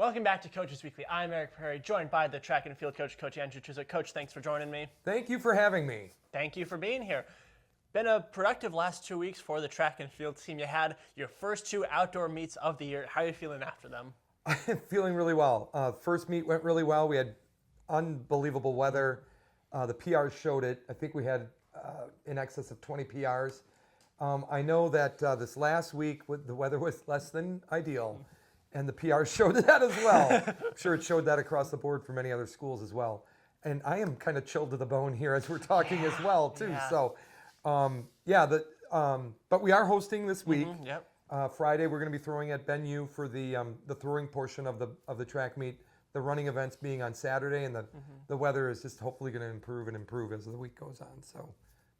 Welcome back to Coaches Weekly. I'm Eric Perry, joined by the track and field coach, Coach Andrew Chiswick. Coach, thanks for joining me. Thank you for having me. Thank you for being here. Been a productive last 2 weeks for the track and field team. You had your first two outdoor meets of the year. How are you feeling after them? I'm feeling really well. First meet went really well. We had unbelievable weather. The PRs showed it. I think we had in excess of 20 PRs. I know that this last week the weather was less than ideal, and the PRs showed that as well. I'm sure it showed that across the board for many other schools as well. And I am kind of chilled to the bone here as we're talking as well too. Yeah. So, but we are hosting this week. Yep. Friday we're going to be throwing at Ben U for the throwing portion of the track meet. The running events being on Saturday, and the weather is just hopefully going to improve as the week goes on. So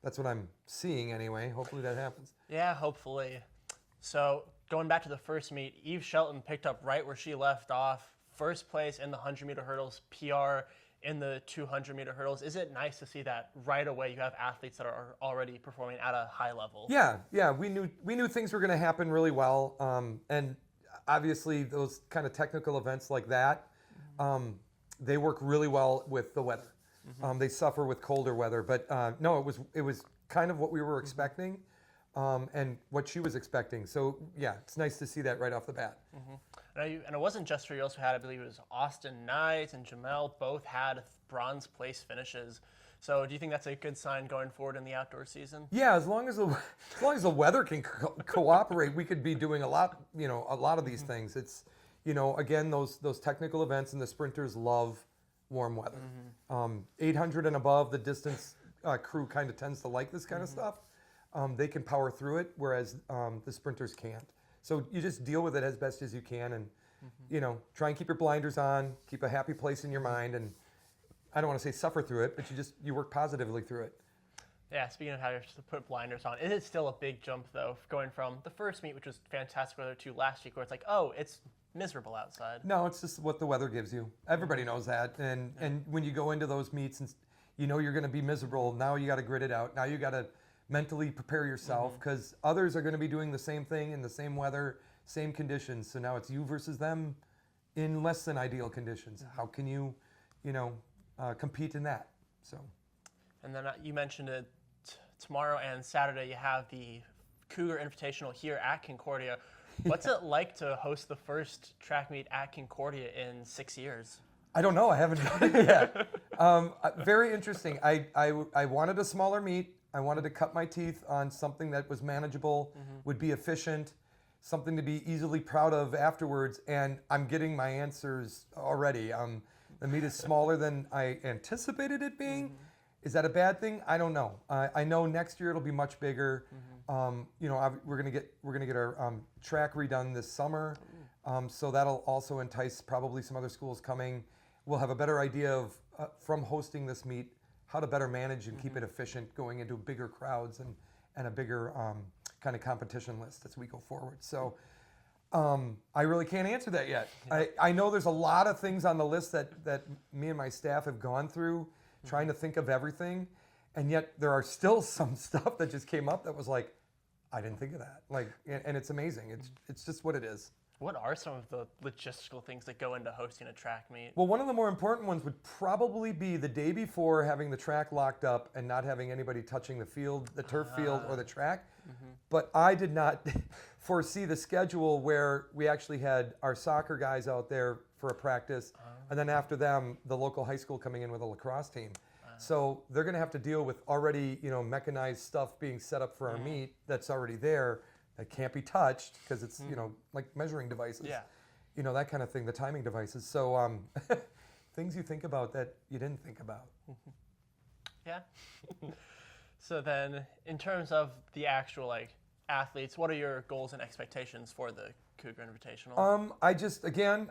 that's what I'm seeing anyway. Hopefully that happens. Yeah, hopefully. So going back to the first meet, Eve Shelton picked up right where she left off. First place in the 100-meter hurdles, PR in the 200-meter hurdles. Is it nice to see that right away you have athletes that are already performing at a high level? Yeah. We knew things were going to happen really well, and obviously those kind of technical events like that, they work really well with the weather. They suffer with colder weather, but no, it was kind of what we were expecting, and what she was expecting. So yeah, it's nice to see that right off the bat. And it wasn't just her. You also had, I believe it was Austin Knight and Jamel both had bronze place finishes. So do you think that's a good sign going forward in the outdoor season? Yeah, as long as the weather can cooperate, we could be doing a lot of these things. It's, again, those technical events, and the sprinters love warm weather. 800 and above, the distance crew kind of tends to like this kind of stuff. They can power through it, whereas the sprinters can't. So you just deal with it as best as you can, and try and keep your blinders on, keep a happy place in your mind, and I don't want to say suffer through it, but you work positively through it. Yeah, speaking of having to put blinders on, it is still a big jump though, going from the first meet, which was fantastic weather, to last week where it's like, oh, it's miserable outside. No, it's just what the weather gives you. Everybody knows that, and when you go into those meets and you're going to be miserable, now you got to grit it out. Now you got to mentally prepare yourself, because others are going to be doing the same thing in the same weather, same conditions. So now it's you versus them in less than ideal conditions. How can you, compete in that? So. And then you mentioned it tomorrow and Saturday. You have the Cougar Invitational here at Concordia. What's it like to host the first track meet at Concordia in 6 years? I don't know. I haven't done it yet. Very interesting. I wanted a smaller meet. I wanted to cut my teeth on something that was manageable, would be efficient, something to be easily proud of afterwards, and I'm getting my answers already. The meet is smaller than I anticipated it being. Is that a bad thing? I don't know. I know next year it'll be much bigger. We're gonna get our track redone this summer, so that'll also entice probably some other schools coming. We'll have a better idea of from hosting this meet how to better manage and keep it efficient going into bigger crowds and a bigger kind of competition list as we go forward. So I really can't answer that yet. I know there's a lot of things on the list that me and my staff have gone through trying to think of everything, and yet there are still some stuff that just came up that was like, I didn't think of that. And it's amazing. It's just what it is. What are some of the logistical things that go into hosting a track meet? Well, one of the more important ones would probably be the day before having the track locked up and not having anybody touching the field, the turf field, or the track. But I did not foresee the schedule where we actually had our soccer guys out there for a practice, and then after them, the local high school coming in with a lacrosse team. So they're going to have to deal with already, mechanized stuff being set up for our meet that's already there. That can't be touched because it's, like measuring devices. Yeah. That kind of thing, the timing devices. So things you think about that you didn't think about. Yeah. So then in terms of the actual athletes, what are your goals and expectations for the Cougar Invitational?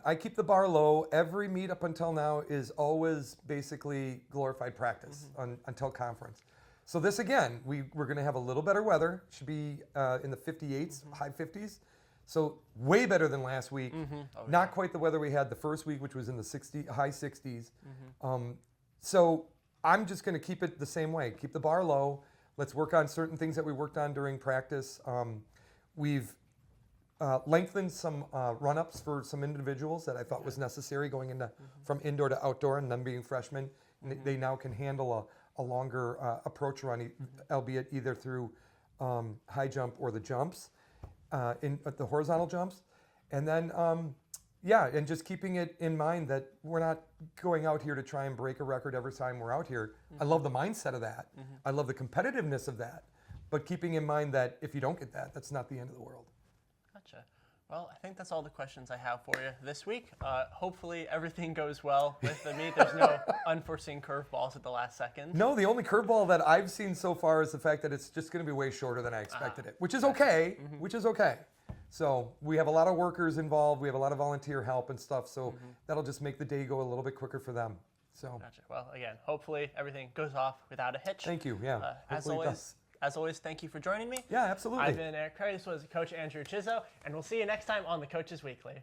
I keep the bar low. Every meet up until now is always basically glorified practice until conference. So this again, we're going to have a little better weather. Should be in the 58s, high 50s. So way better than last week. Not quite the weather we had the first week, which was in the high 60s. So I'm just going to keep it the same way. Keep the bar low. Let's work on certain things that we worked on during practice. We've lengthened some run-ups for some individuals that I thought was necessary going into from indoor to outdoor, and them being freshmen, they now can handle a longer approach run, albeit either through high jump or the jumps, the horizontal jumps. And then, and just keeping it in mind that we're not going out here to try and break a record every time we're out here. I love the mindset of that. I love the competitiveness of that. But keeping in mind that if you don't get that, that's not the end of the world. Gotcha. Well, I think that's all the questions I have for you this week. Hopefully everything goes well with the meet. There's no unforeseen curveballs at the last second. No, the only curveball that I've seen so far is the fact that it's just going to be way shorter than I expected it, which is okay, which is okay. So we have a lot of workers involved. We have a lot of volunteer help and stuff. So that'll just make the day go a little bit quicker for them. So. Gotcha. Well, again, hopefully everything goes off without a hitch. Thank you. Yeah. As always, thank you for joining me. Yeah, absolutely. I've been Eric Curry. This was Coach Andrew Chizzo, and we'll see you next time on the Coaches Weekly.